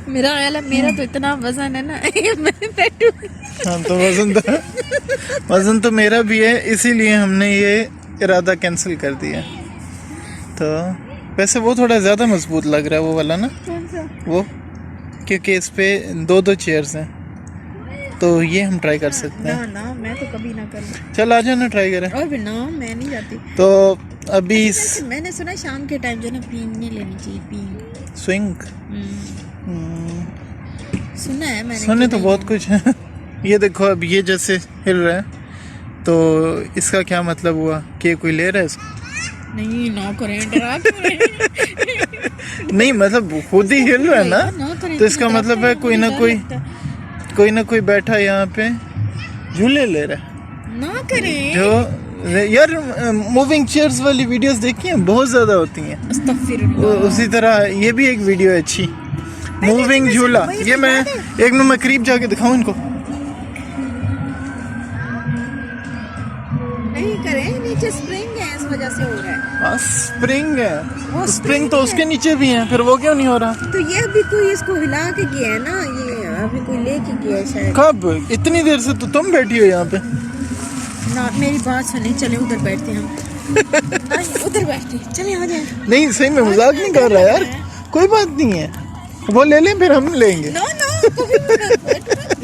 मेरा ख्याल है मेरा तो इतना वजन है ना मैं बैठू। हाँ तो वजन तो मेरा भी है, इसीलिए हमने ये इरादा कैंसिल कर दिया। तो वैसे वो थोड़ा ज़्यादा मजबूत लग रहा है वो वाला ना, कौन सा? वो, क्योंकि इस पे दो चेयर्स हैं, तो ये हम ट्राई कर सकते ना हैं। ना मैं तो कभी ना करूँ। चल आ जाना, ट्राई करें। और फिर ना मैं नहीं जाती। तो अभी वैसे मैंने सुना शाम के टाइम जो ना पींग नहीं लेनी चाहिए, पींग। स्विंग सुना है मैंने सुने कि तो नहीं बहुत लेनी। कुछ है। ये देखो अब ये जैसे हिल रहा है, तो इसका क्या मतलब हुआ कि कोई ले रहा है इसको? नहीं ना करें, डरा क्यों रहे हैं? नहीं मतलब खुद ही हिल रहा है ना, यार ना करें, तो इतना इसका डराते मतलब है हैं, मुझे डर लगता है। कोई ना कोई बैठा यहाँ पे झूले ले रहा है। ना करें। जो यार मूविंग चेयर्स वाली वीडियोस देखी हैं, बहुत ज्यादा होती हैं। अस्तगफिरुल्लाह। उसी तरह ये भी एक वीडियो है अच्छी, मूविंग झूला। ये मैं एक मिनट में करीब जाके दिखाऊं इनको। नहीं करें, नीचे स्प्रिंग है, इस वजह से हो रहा है। हाँ स्प्रिंग है, वो स्प्रिंग तो है। उसके नीचे भी है, फिर वो क्यों नहीं हो रहा? तो ये अभी कोई इसको हिला के गया है ना, ये अभी कोई लेके गया है शायद। कब? इतनी देर से तो तुम बैठी हो यहाँ पे। ना मेरी बात सुने, चले उधर बैठते हैं हम। नहीं उधर बैठते हैं, चले आ जाए। नहीं सही में मजाक नहीं कर रहा यार, कोई बात नहीं है, वो ले लें फिर हम लेंगे। नो नो कभी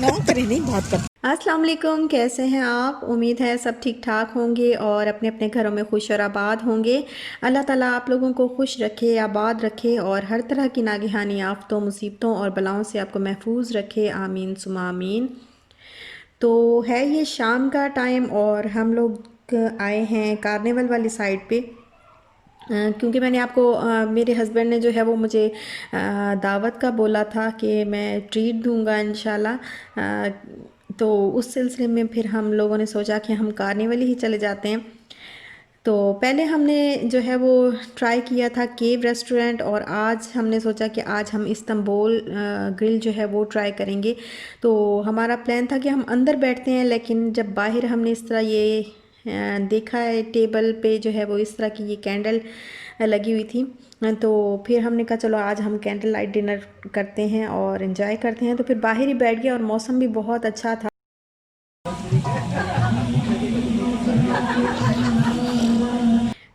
नो करे नहीं बात कर। अस्सलाम वालेकुम, कैसे हैं आप? उम्मीद है सब ठीक ठाक होंगे और अपने अपने घरों में खुश और आबाद होंगे। अल्लाह ताला आप लोगों को खुश रखे, आबाद रखे और हर तरह की नागहानी आफतों, मुसीबतों और बलाओं से आपको महफूज रखे। आमीन सुमा आमीन। तो है ये शाम का टाइम और हम लोग आए हैं कार्निवल वाली साइड पे, क्योंकि मैंने आपको मेरे हस्बैंड ने जो है वो मुझे दावत का बोला था कि मैं ट्रीट दूंगा इंशाल्लाह। तो उस सिलसिले में फिर हम लोगों ने सोचा कि हम कार्निवल ही चले जाते हैं। तो पहले हमने जो है वो ट्राई किया था केव रेस्टोरेंट, और आज हमने सोचा कि आज हम इस्तांबुल ग्रिल जो है वो ट्राई करेंगे। तो हमारा प्लान था कि हम अंदर बैठते हैं, लेकिन जब बाहर हमने इस तरह ये देखा है टेबल पे जो है वो इस तरह की ये कैंडल लगी हुई थी, तो फिर हमने कहा चलो आज हम कैंडल लाइट डिनर करते हैं और इन्जॉय करते हैं। तो फिर बाहर ही बैठ गए और मौसम भी बहुत अच्छा था।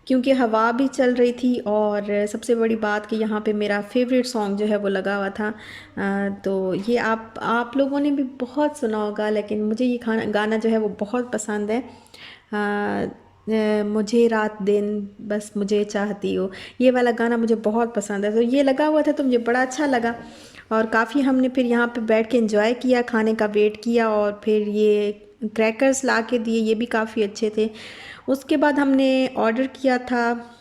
क्योंकि हवा भी चल रही थी और सबसे बड़ी बात कि यहाँ पे मेरा फेवरेट सॉन्ग जो है वो लगा हुआ था। तो ये आप लोगों ने भी बहुत सुना होगा, लेकिन मुझे ये गाना जो है वो बहुत पसंद है। मुझे रात दिन बस मुझे चाहती हो, ये वाला गाना मुझे बहुत पसंद है। तो ये लगा हुआ था तो मुझे बड़ा अच्छा लगा और काफ़ी हमने फिर यहाँ पे बैठ के एंजॉय किया, खाने का वेट किया और फिर ये क्रैकर्स ला के दिए, ये भी काफ़ी अच्छे थे। उसके बाद हमने ऑर्डर किया था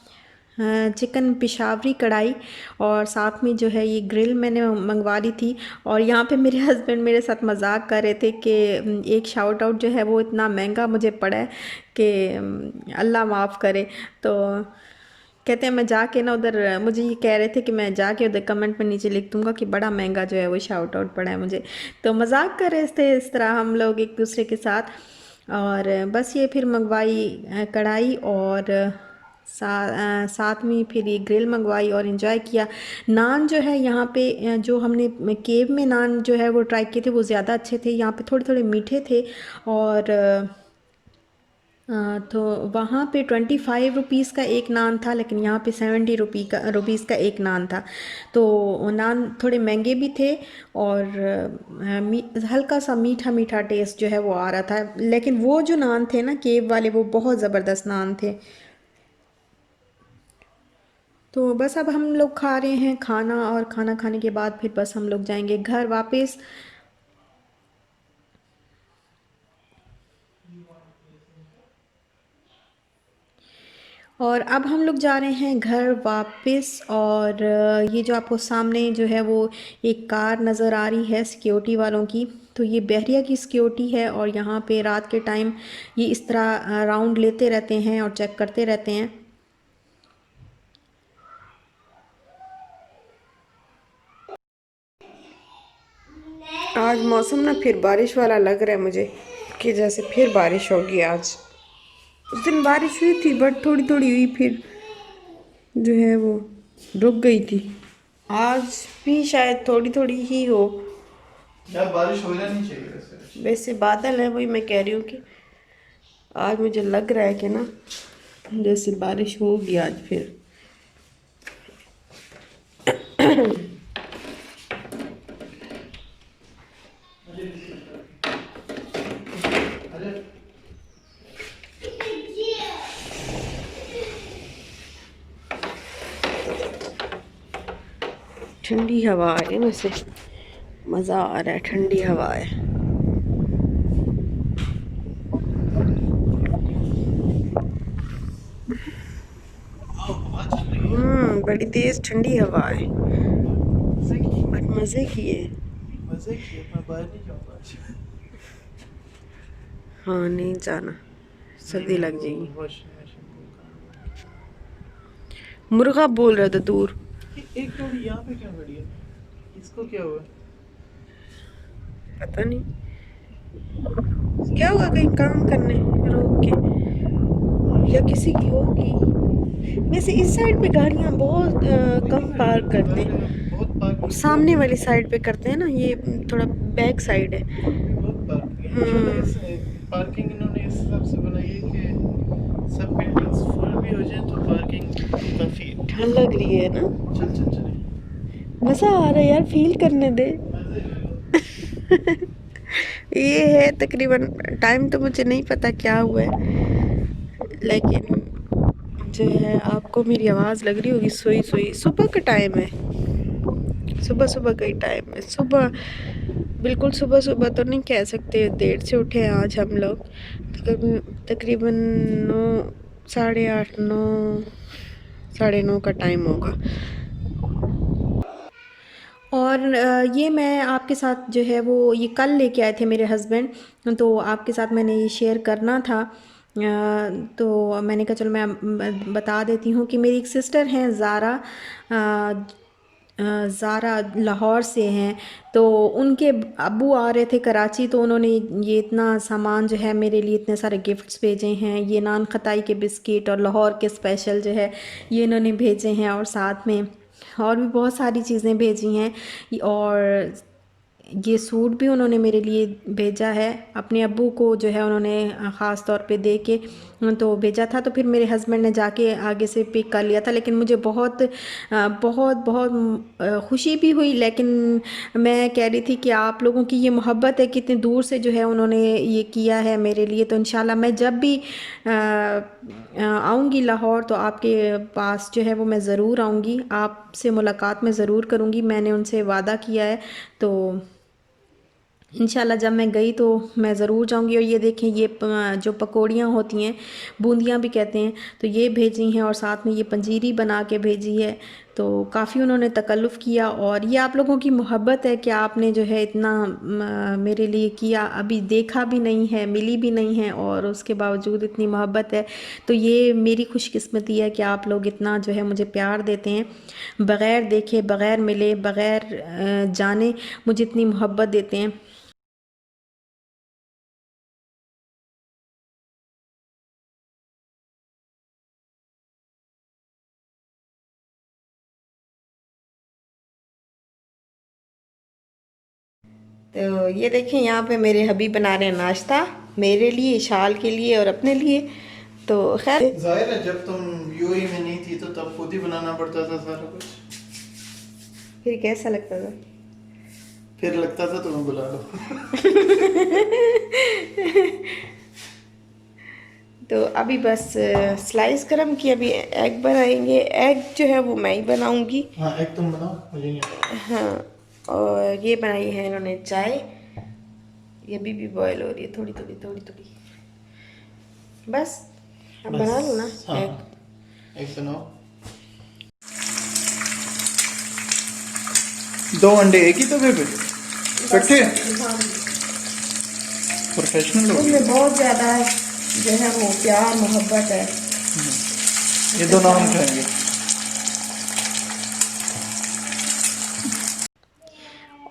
चिकन पिशावरी कढ़ाई, और साथ में जो है ये ग्रिल मैंने मंगवा ली थी। और यहाँ पे मेरे हस्बैंड मेरे साथ मजाक कर रहे थे कि एक शाउट आउट जो है वो इतना महंगा मुझे पड़ा है कि अल्लाह माफ़ करे। तो कहते हैं मैं जाके ना उधर, मुझे ये कह रहे थे कि मैं जाके उधर कमेंट में नीचे लिख दूंगा कि बड़ा महंगा जो है वो शाउट आउट पड़ा है मुझे। तो मजाक कर रहे थे इस तरह हम लोग एक दूसरे के साथ। और बस ये फिर मंगवाई कढ़ाई और साथ में फिर ये ग्रिल मंगवाई और इन्जॉय किया। नान जो है यहाँ पे जो हमने केव में नान जो है वो ट्राई किए थे वो ज़्यादा अच्छे थे, यहाँ पे थोड़े थोड़े मीठे थे। और तो वहाँ पे 25 रुपीज़ का एक नान था, लेकिन यहाँ पे 70 रुपीज़ का एक नान था। तो नान थोड़े महंगे भी थे और हल्का सा मीठा मीठा टेस्ट जो है वो आ रहा था, लेकिन वो जो नान थे ना केव वाले वो बहुत ज़बरदस्त नान थे। तो बस अब हम लोग खा रहे हैं खाना, और खाना खाने के बाद फिर बस हम लोग जाएंगे घर वापस। और अब हम लोग जा रहे हैं घर वापस। और ये जो आपको सामने जो है वो एक कार नज़र आ रही है सिक्योरिटी वालों की, तो ये बहरिया की सिक्योरिटी है और यहाँ पे रात के टाइम ये इस तरह राउंड लेते रहते हैं और चेक करते रहते हैं। आज मौसम ना फिर बारिश वाला लग रहा है मुझे, कि जैसे फिर बारिश होगी आज। उस दिन बारिश हुई थी बट थोड़ी थोड़ी हुई, फिर जो है वो रुक गई थी। आज भी शायद थोड़ी थोड़ी ही हो। यार बारिश हो जानी चाहिए वैसे। वैसे बादल है, वही मैं कह रही हूँ कि आज मुझे लग रहा है कि ना जैसे बारिश होगी आज फिर। ठंडी हवा है, वैसे मज़ा आ रहा है, ठंडी हवा है। बड़ी तेज ठंडी हवा है, बट मज़े की है। मजे की मैं बाहर नहीं जाऊंगा आज। हाँ नहीं जाना, सर्दी लग जाएगी। वॉशिंग मशीन को मुर्गा बोल रहा था दूर। एक जोड़ी यहाँ पे क्यों खड़ी है? इसको क्या हुआ? पता नहीं क्या होगा, कहीं काम करने रोक के या किसी की होगी। वैसे इस साइड पे गाड़ियाँ बहुत कम पार्क करते हैं। बहुत पार्किंग, सामने वाली साइड पे करते हैं ना, ये थोड़ा बैक साइड है। बहुत पार्किंग है। पार्किंग इन्होंने इस हिसाब से बनाई है कि सब बिल्डिंग्स फुल भी हो जाए तो पार्किंग काफी है। ठंड लग रही है ना, चल चल चले। मज़ा आ रहा है यार, फील करने दे। ये है तकरीबन, टाइम तो मुझे नहीं पता क्या हुआ है, लेकिन जो है आपको मेरी आवाज़ लग रही होगी सोई सोई। सुबह का टाइम है, सुबह सुबह का ही टाइम है। सुबह बिल्कुल सुबह सुबह तो नहीं कह सकते, देर से उठे हैं आज हम लोग। तकरीबन 9, 8:30, 9, 9:30 का टाइम होगा। और ये मैं आपके साथ जो है वो ये कल लेके आए थे मेरे हस्बैंड, तो आपके साथ मैंने ये शेयर करना था। तो मैंने कहा चलो मैं बता देती हूँ कि मेरी एक सिस्टर हैं ज़ारा, ज़ारा लाहौर से हैं। तो उनके अब्बू आ रहे थे कराची, तो उन्होंने ये इतना सामान जो है मेरे लिए, इतने सारे गिफ्ट्स भेजे हैं। ये नान खताई के बिस्किट और लाहौर के स्पेशल जो है ये इन्होंने भेजे हैं, और साथ में और भी बहुत सारी चीज़ें भेजी हैं। और ये सूट भी उन्होंने मेरे लिए भेजा है, अपने अब्बू को जो है उन्होंने ख़ास तौर पे दे के तो भेजा था। तो फिर मेरे हस्बैंड ने जाके आगे से पिक कर लिया था, लेकिन मुझे बहुत बहुत बहुत खुशी भी हुई। लेकिन मैं कह रही थी कि आप लोगों की ये मोहब्बत है, कितनी दूर से जो है उन्होंने ये किया है मेरे लिए। तो इंशाल्लाह मैं जब भी आऊँगी लाहौर तो आपके पास जो है वो मैं ज़रूर आऊँगी, आपसे मुलाकात मैं ज़रूर करूँगी, मैंने उनसे वादा किया है। तो इंशाल्लाह जब मैं गई तो मैं ज़रूर जाऊंगी। और ये देखें, ये जो पकौड़ियाँ होती हैं, बूंदियाँ भी कहते हैं, तो ये भेजी हैं, और साथ में ये पंजीरी बना के भेजी है। तो काफ़ी उन्होंने तकल्लुफ़ किया, और ये आप लोगों की मोहब्बत है कि आपने जो है इतना मेरे लिए किया। अभी देखा भी नहीं है, मिली भी नहीं है, और उसके बावजूद इतनी मोहब्बत है। तो ये मेरी खुशकिस्मती है कि आप लोग इतना जो है मुझे प्यार देते हैं, बग़ैर देखे, बग़ैर मिले, बग़ैर जाने मुझे इतनी मोहब्बत देते हैं। तो ये देखें, यहाँ पे मेरे हबीब बना रहे हैं नाश्ता, मेरे लिए, शाल के लिए और अपने लिए। तो खैर जाहिर है जब तुम यूएई में नहीं थी तो तब खुद ही बनाना पड़ता था सारा कुछ। फिर कैसा लगता था? फिर लगता था तुम्हें बुला लो। तो अभी बस स्लाइस गरम की, अभी एग बनाएंगे। एग जो है वो मैं ही बनाऊंगी। हाँ एक तुम बनाओ, मुझे नहीं आता। हाँ, और ये बनाई है इन्होंने चाय, ये भी बॉयल हो रही है थोड़ी थोड़ी थोड़ी थोड़ी। बस अब बना लो ना हाँ, एग। एक बनाओ। 2 अंडे एक ही तवे पे इकट्ठे? हाँ, प्रोफेशनल हो उसमें बहुत ज़्यादा जो है वो प्यार मोहब्बत है। ये दोनों हम खाएंगे।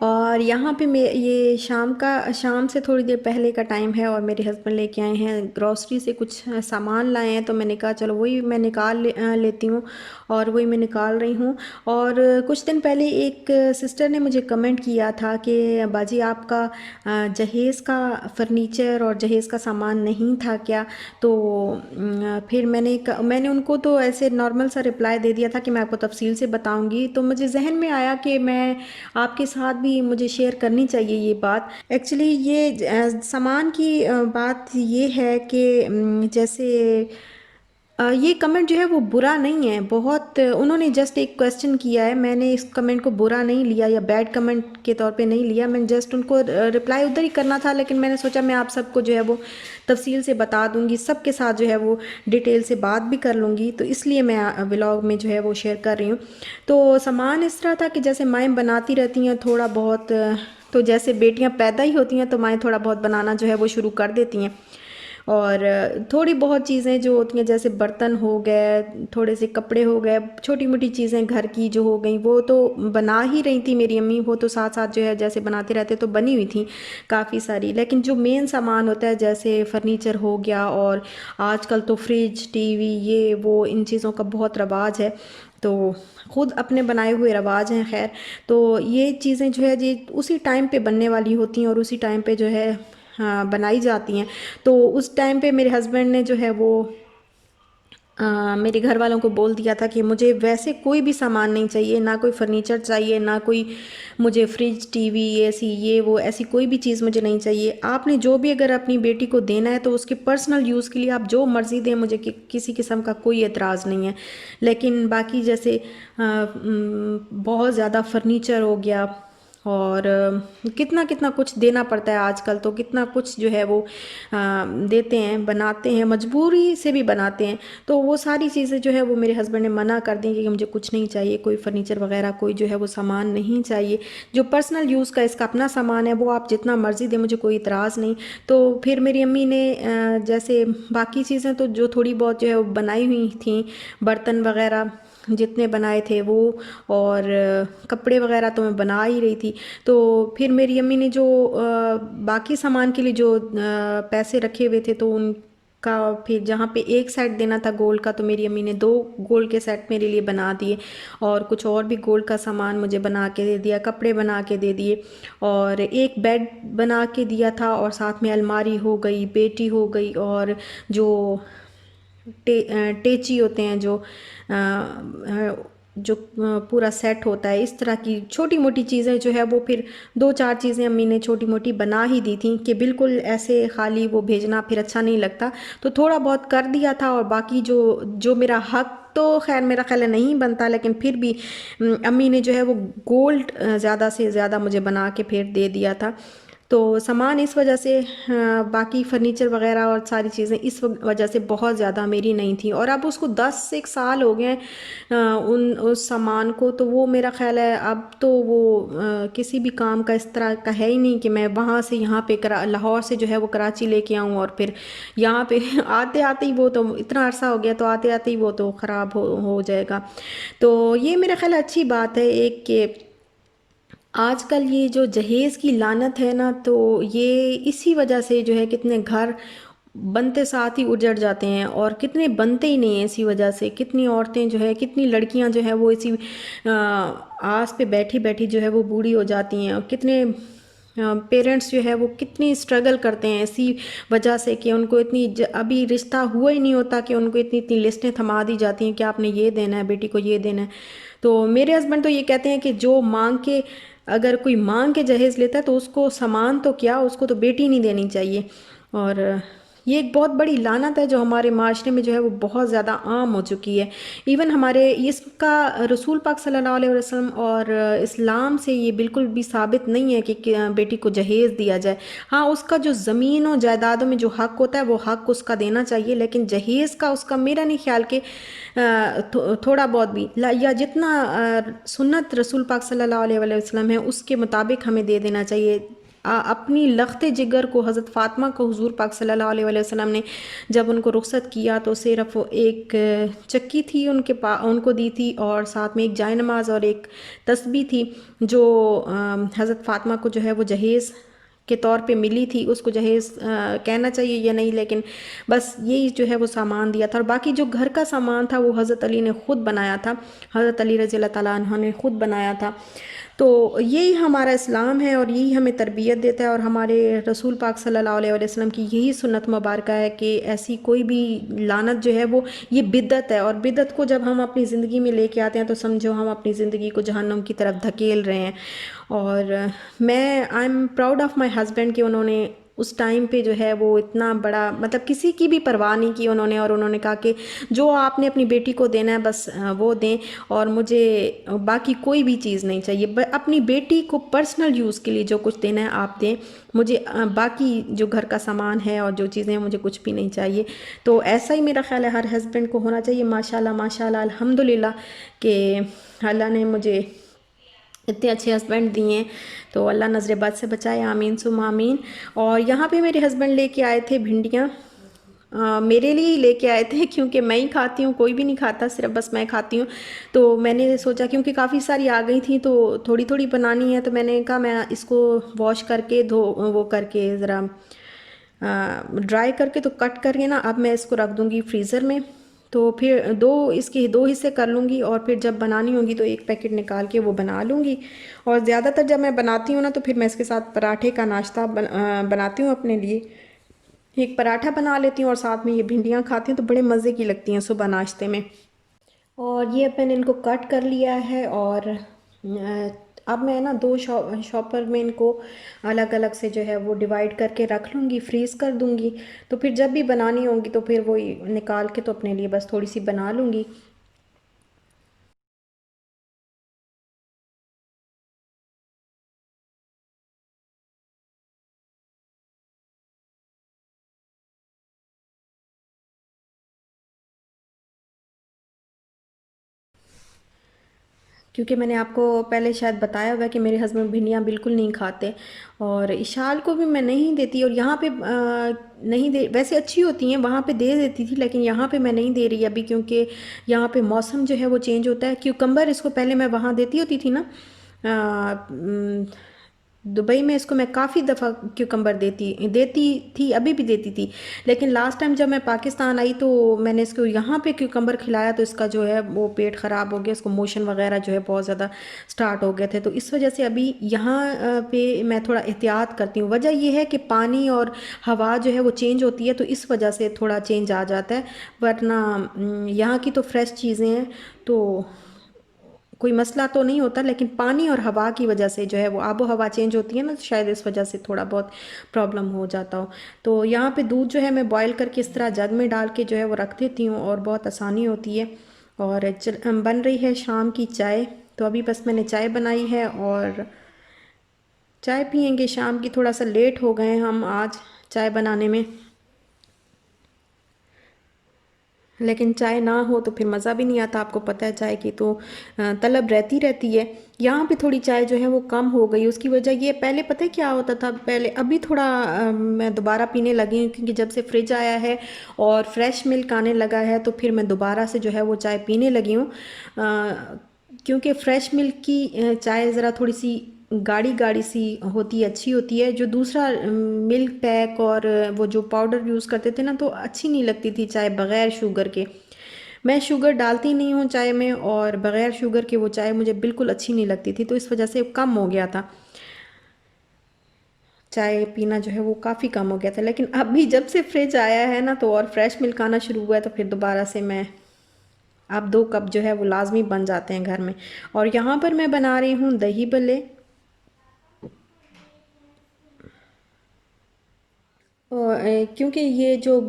और और यहाँ पे मैं ये शाम से थोड़ी देर पहले का टाइम है और मेरे हस्बैंड लेके आए हैं ग्रॉसरी से कुछ सामान लाए हैं, तो मैंने कहा चलो वही मैं लेती हूँ और वही मैं निकाल रही हूँ। और कुछ दिन पहले एक सिस्टर ने मुझे कमेंट किया था कि बाजी आपका जहेज़ का फर्नीचर और जहेज़ का सामान नहीं था क्या? तो फिर मैंने उनको तो ऐसे नॉर्मल सा रिप्लाई दे दिया था कि मैं आपको तफसील से बताऊंगी। तो मुझे जहन में आया कि मैं आपके साथ भी मुझे शेयर करनी चाहिए ये बात। एक्चुअली ये सामान की बात ये है कि जैसे ये कमेंट जो है वो बुरा नहीं है, बहुत उन्होंने जस्ट एक क्वेश्चन किया है, मैंने इस कमेंट को बुरा नहीं लिया या बैड कमेंट के तौर पे नहीं लिया, मैंने जस्ट उनको रिप्लाई उधर ही करना था, लेकिन मैंने सोचा मैं आप सबको जो है वो तफसील से बता दूंगी, सबके साथ जो है वो डिटेल से बात भी कर लूँगी, तो इसलिए मैं व्लॉग में जो है वो शेयर कर रही हूँ। तो सामान इस तरह था कि जैसे माएँ बनाती रहती हैं थोड़ा बहुत, तो जैसे बेटियाँ पैदा ही होती हैं तो माएँ थोड़ा बहुत बनाना जो है वो शुरू कर देती हैं। और थोड़ी बहुत चीज़ें जो होती हैं जैसे बर्तन हो गए, थोड़े से कपड़े हो गए, छोटी मोटी चीज़ें घर की जो हो गई वो तो बना ही रही थी मेरी अम्मी, वो तो साथ साथ जो है जैसे बनाते रहते तो बनी हुई थी काफ़ी सारी। लेकिन जो मेन सामान होता है जैसे फर्नीचर हो गया, और आजकल तो फ्रिज टीवी ये वो इन चीज़ों का बहुत रवाज है, तो ख़ुद अपने बनाए हुए रवाज हैं। खैर, तो ये चीज़ें जो है ये उसी टाइम पे बनने वाली होती हैं और उसी टाइम पे जो है हाँ बनाई जाती हैं। तो उस टाइम पे मेरे हस्बैंड ने जो है वो मेरे घर वालों को बोल दिया था कि मुझे वैसे कोई भी सामान नहीं चाहिए, ना कोई फर्नीचर चाहिए, ना कोई मुझे फ्रिज टीवी एसी ये वो ऐसी कोई भी चीज़ मुझे नहीं चाहिए। आपने जो भी अगर अपनी बेटी को देना है तो उसके पर्सनल यूज़ के लिए आप जो मर्ज़ी दें, मुझे किसी किस्म का कोई एतराज़ नहीं है। लेकिन बाकी जैसे बहुत ज़्यादा फर्नीचर हो गया और कितना कितना कुछ देना पड़ता है आजकल, तो कितना कुछ जो है वो देते हैं, बनाते हैं, मजबूरी से भी बनाते हैं। तो वो सारी चीज़ें जो है वो मेरे हस्बैंड ने मना कर दी कि मुझे कुछ नहीं चाहिए, कोई फर्नीचर वगैरह कोई जो है वो सामान नहीं चाहिए। जो पर्सनल यूज़ का इसका अपना सामान है वो आप जितना मर्ज़ी दें, मुझे कोई इतराज़ नहीं। तो फिर मेरी अम्मी ने जैसे बाकी चीज़ें तो जो थोड़ी बहुत जो है वो बनाई हुई थी, बर्तन वगैरह जितने बनाए थे वो, और कपड़े वगैरह तो मैं बना ही रही थी। तो फिर मेरी अम्मी ने जो बाकी सामान के लिए जो पैसे रखे हुए थे तो उनका फिर जहाँ पे एक सेट देना था गोल्ड का, तो मेरी अम्मी ने 2 गोल्ड के सेट मेरे लिए बना दिए, और कुछ और भी गोल्ड का सामान मुझे बना के दे दिया, कपड़े बना के दे दिए, और एक बेड बना के दिया था, और साथ में अलमारी हो गई, पेटी हो गई, और जो टेची होते हैं जो पूरा सेट होता है, इस तरह की छोटी मोटी चीज़ें जो है वो फिर 2-4 चीज़ें अम्मी ने छोटी मोटी बना ही दी थी कि बिल्कुल ऐसे खाली वो भेजना फिर अच्छा नहीं लगता, तो थोड़ा बहुत कर दिया था। और बाकी जो मेरा हक तो खैर मेरा ख्याल है नहीं बनता, लेकिन फिर भी अम्मी ने जो है वो गोल्ड ज़्यादा से ज़्यादा मुझे बना के फिर दे दिया था। तो सामान इस वजह से बाकी फ़र्नीचर वगैरह और सारी चीज़ें इस वजह से बहुत ज़्यादा मेरी नहीं थी, और अब उसको 10 एक साल हो गए उस सामान को, तो वो मेरा ख़्याल है अब तो वो किसी भी काम का इस तरह का है ही नहीं कि मैं वहाँ से यहाँ पे लाहौर से जो है वो कराची लेके आऊँ और फिर यहाँ पे आते आते ही वो तो इतना अरसा हो गया, तो आते आते ही वो तो ख़राब हो जाएगा। तो ये मेरा ख्याल अच्छी बात है एक कि आजकल ये जो जहेज़ की लानत है ना, तो ये इसी वजह से जो है कितने घर बनते साथ ही उजड़ जाते हैं, और कितने बनते ही नहीं हैं इसी वजह से। कितनी औरतें जो है, कितनी लड़कियां जो है वो इसी आस पे बैठी बैठी जो है वो बूढ़ी हो जाती हैं, और कितने पेरेंट्स जो है वो कितनी स्ट्रगल करते हैं इसी वजह से कि उनको इतनी अभी रिश्ता हुआ ही नहीं होता कि उनको इतनी इतनी लिस्टें थमा दी जाती हैं कि आपने ये देना है, बेटी को ये देना है। तो मेरे हस्बैंड तो ये कहते हैं कि जो मांग के, अगर कोई मांग के जहेज़ लेता है तो उसको सामान तो क्या, उसको तो बेटी नहीं देनी चाहिए। और ये एक बहुत बड़ी लानत है जो हमारे माशरे में जो है वो बहुत ज़्यादा आम हो चुकी है। इवन हमारे इसका रसूल पाक सल्लल्लाहु अलैहि वसल्लम और इस्लाम से ये बिल्कुल भी साबित नहीं है कि बेटी को जहेज़ दिया जाए। हाँ, उसका जो ज़मीन और जायदादों में जो हक़ होता है वो हक़ उसका देना चाहिए, लेकिन जहेज़ का उसका मेरा नहीं ख्याल कि थोड़ा बहुत भी या जितना सुन्नत रसूल पाक सल्लल्लाहु अलैहि वसल्लम है उसके मुताबिक हमें दे देना चाहिए। अपनी लख्त जिगर को हज़रत फ़ातिमा को हुज़ूर पाक सल्लल्लाहु अलैहि वसल्लम ने जब उनको रुख़सत किया तो सिर्फ़ एक चक्की थी उनको दी थी, और साथ में एक जाय नमाज और एक तस्बीह थी जो हज़रत फ़ातिमा को जो है वो जहेज़ के तौर पे मिली थी। उसको जहेज़ कहना चाहिए या नहीं, लेकिन बस यही जो है वो सामान दिया था, और बाकी जो घर का सामान था वो हज़रत अली ने ख़ुद बनाया था, हज़रत अली रज़ी अल्लाह ताला अन्हु ने ख़ुद बनाया था। तो यही हमारा इस्लाम है और यही हमें तरबियत देता है, और हमारे रसूल पाक सल्लल्लाहु अलैहि वसल्लम की यही सुन्नत मुबारक है कि ऐसी कोई भी लानत जो है वो ये बिद्दत है, और बिद्दत को जब हम अपनी ज़िंदगी में लेके आते हैं तो समझो हम अपनी ज़िंदगी को जहन्नुम की तरफ धकेल रहे हैं। और मैं I am proud of my husband कि उन्होंने उस टाइम पे जो है वो इतना बड़ा, मतलब किसी की भी परवाह नहीं की उन्होंने, और उन्होंने कहा कि जो आपने अपनी बेटी को देना है बस वो दें, और मुझे बाकी कोई भी चीज़ नहीं चाहिए। अपनी बेटी को पर्सनल यूज़ के लिए जो कुछ देना है आप दें, मुझे बाकी जो घर का सामान है और जो चीज़ें हैं मुझे कुछ भी नहीं चाहिए। तो ऐसा ही मेरा ख्याल है हर हस्बैंड को होना चाहिए। माशाल्लाह माशाल्लाह अल्हम्दुलिल्लाह कि अल्लाह ने मुझे इतने अच्छे हस्बैंड दिए हैं, तो अल्लाह नज़र बद से बचाए, आमीन सुम आमीन। और यहाँ पे मेरे हस्बैंड लेके आए थे भिंडियाँ, मेरे लिए ही लेके आए थे क्योंकि मैं ही खाती हूँ, कोई भी नहीं खाता, सिर्फ बस मैं खाती हूँ। तो मैंने सोचा क्योंकि काफ़ी सारी आ गई थी तो थोड़ी थोड़ी बनानी है, तो मैंने कहा मैं इसको वॉश करके वो करके ज़रा ड्राई करके तो कट करके ना अब मैं इसको रख दूँगी फ्रीज़र में। तो फिर इसके दो हिस्से कर लूँगी, और फिर जब बनानी होगी तो एक पैकेट निकाल के वो बना लूँगी। और ज़्यादातर जब मैं बनाती हूँ ना तो फिर मैं इसके साथ पराठे का नाश्ता बनाती हूँ अपने लिए। एक पराठा बना लेती हूँ और साथ में ये भिंडियाँ खाती हूँ, तो बड़े मज़े की लगती हैं सुबह नाश्ते में। और ये मैंने इनको कट कर लिया है, और अब मैं ना दो शॉपर में इनको अलग अलग से जो है वो डिवाइड करके रख लूँगी, फ्रीज़ कर दूँगी। तो फिर जब भी बनानी होगी तो फिर वो निकाल के तो अपने लिए बस थोड़ी सी बना लूँगी। क्योंकि मैंने आपको पहले शायद बताया हुआ है कि मेरे हस्बैंड भिंडियाँ बिल्कुल नहीं खाते, और इशाल को भी मैं नहीं देती, और यहाँ पे नहीं दे, वैसे अच्छी होती हैं वहाँ पे दे देती थी, लेकिन यहाँ पे मैं नहीं दे रही अभी क्योंकि यहाँ पे मौसम जो है वो चेंज होता है। क्यूकम्बर इसको पहले मैं वहाँ देती होती थी ना, दुबई में इसको मैं काफ़ी दफ़ा क्यूकम्बर देती देती थी, अभी भी देती थी, लेकिन लास्ट टाइम जब मैं पाकिस्तान आई तो मैंने इसको यहाँ पे क्यूकम्बर खिलाया तो इसका जो है वो पेट ख़राब हो गया, इसको मोशन वगैरह जो है बहुत ज़्यादा स्टार्ट हो गए थे। तो इस वजह से अभी यहाँ पे मैं थोड़ा एहतियात करती हूँ। वजह यह है कि पानी और हवा जो है वो चेंज होती है, तो इस वजह से थोड़ा चेंज आ जाता है, वरना यहाँ की तो फ्रेश चीज़ें हैं तो कोई मसला तो नहीं होता, लेकिन पानी और हवा की वजह से जो है वो आबो हवा चेंज होती है ना, तो शायद इस वजह से थोड़ा बहुत प्रॉब्लम हो जाता हो। तो यहाँ पे दूध जो है मैं बॉईल करके इस तरह जग में डाल के जो है वो रख देती हूँ और बहुत आसानी होती है। और बन रही है शाम की चाय, तो अभी बस मैंने चाय बनाई है और चाय पियेंगे शाम की। थोड़ा सा लेट हो गए हम आज चाय बनाने में, लेकिन चाय ना हो तो फिर मज़ा भी नहीं आता, आपको पता है चाय की तो तलब रहती है। यहाँ पे थोड़ी चाय जो है वो कम हो गई, उसकी वजह ये, पहले पता है क्या होता था, पहले अभी थोड़ा मैं दोबारा पीने लगी हूँ क्योंकि जब से फ्रिज आया है और फ्रेश मिल्क आने लगा है तो फिर मैं दोबारा से जो है वो चाय पीने लगी हूँ। क्योंकि फ़्रेश मिल्क की चाय ज़रा थोड़ी सी गाढ़ी गाढ़ी सी होती है, अच्छी होती है। जो दूसरा मिल्क पैक और वो जो पाउडर यूज़ करते थे ना, तो अच्छी नहीं लगती थी चाय बग़ैर शुगर के। मैं शुगर डालती नहीं हूँ चाय में, और बग़ैर शुगर के वो चाय मुझे बिल्कुल अच्छी नहीं लगती थी, तो इस वजह से कम हो गया था चाय पीना, जो है वो काफ़ी कम हो गया था। लेकिन अभी जब से फ्रिज आया है ना तो और फ्रेश मिल्क आना शुरू हुआ है, तो फिर दोबारा से मैं अब 2 कप जो है वो लाजमी बन जाते हैं घर में। और यहाँ पर मैं बना रही हूँ दही बल्ले, और क्योंकि ये जो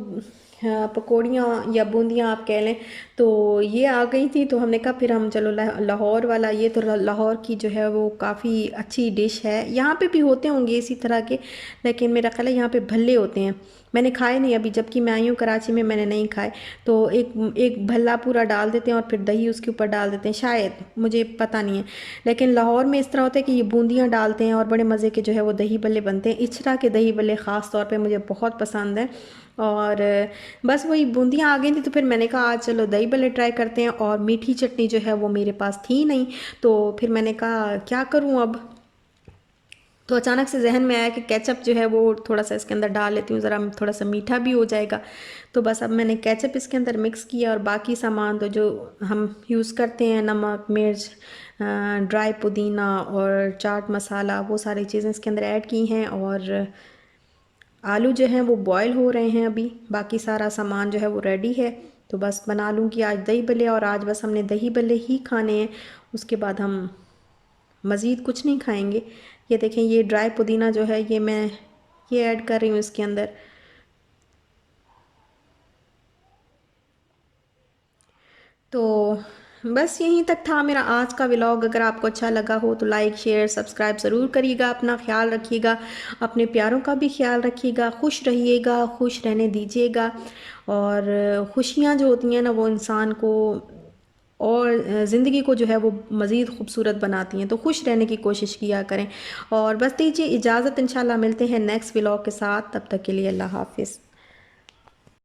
पकौड़ियाँ या बूंदियाँ आप कह लें, तो ये आ गई थी। तो हमने कहा फिर हम चलो लाहौर वाला, ये तो लाहौर की जो है वो काफ़ी अच्छी डिश है। यहाँ पे भी होते होंगे इसी तरह के, लेकिन मेरा ख्याल है यहाँ पे भल्ले होते हैं। मैंने खाए नहीं अभी, जबकि मैं आई हूँ कराची में, मैंने नहीं खाए। तो एक एक भल्ला पूरा डाल देते हैं और फिर दही उसके ऊपर डाल देते हैं शायद, मुझे पता नहीं है। लेकिन लाहौर में इस तरह होता है कि ये बूंदियाँ डालते हैं और बड़े मज़े के जो है वो दही बल्ले बनते हैं। इचरा के दही बल्ले ख़ास तौर पे मुझे बहुत पसंद है। और बस वही बूंदियाँ आ गई थी, तो फिर मैंने कहा आज चलो दही बल्ले ट्राई करते हैं। और मीठी चटनी जो है वो मेरे पास थी नहीं, तो फिर मैंने कहा क्या करूँ अब। तो अचानक से जहन में आया कि केचप जो है वो थोड़ा सा इसके अंदर डाल लेती हूँ, ज़रा थोड़ा सा मीठा भी हो जाएगा। तो बस अब मैंने केचप इसके अंदर मिक्स किया और बाकी सामान तो जो हम यूज़ करते हैं, नमक, मिर्च, ड्राई पुदीना और चाट मसाला, वो सारी चीज़ें इसके अंदर ऐड की हैं। और आलू जो हैं वो बॉयल हो रहे हैं अभी, बाकी सारा सामान जो है वो रेडी है। तो बस बना लूँगी आज दही बल्ले, और आज बस हमने दही बल्ले ही खाने हैं, उसके बाद हम मज़ीद कुछ नहीं खाएंगे। ये देखें, ये ड्राई पुदीना जो है ये मैं ये ऐड कर रही हूँ इसके अंदर। तो बस यहीं तक था मेरा आज का व्लॉग। अगर आपको अच्छा लगा हो तो लाइक, शेयर, सब्सक्राइब ज़रूर करिएगा। अपना ख्याल रखिएगा, अपने प्यारों का भी ख्याल रखिएगा, खुश रहिएगा, खुश रहने दीजिएगा। और खुशियाँ जो होती हैं ना, वो इंसान को और ज़िंदगी को जो है वो मज़ीद खूबसूरत बनाती हैं। तो खुश रहने की कोशिश किया करें। और बस दीजिए इजाज़त, इंशाल्लाह मिलते हैं नेक्स्ट व्लॉग के साथ। तब तक के लिए अल्लाह हाफ़िज़।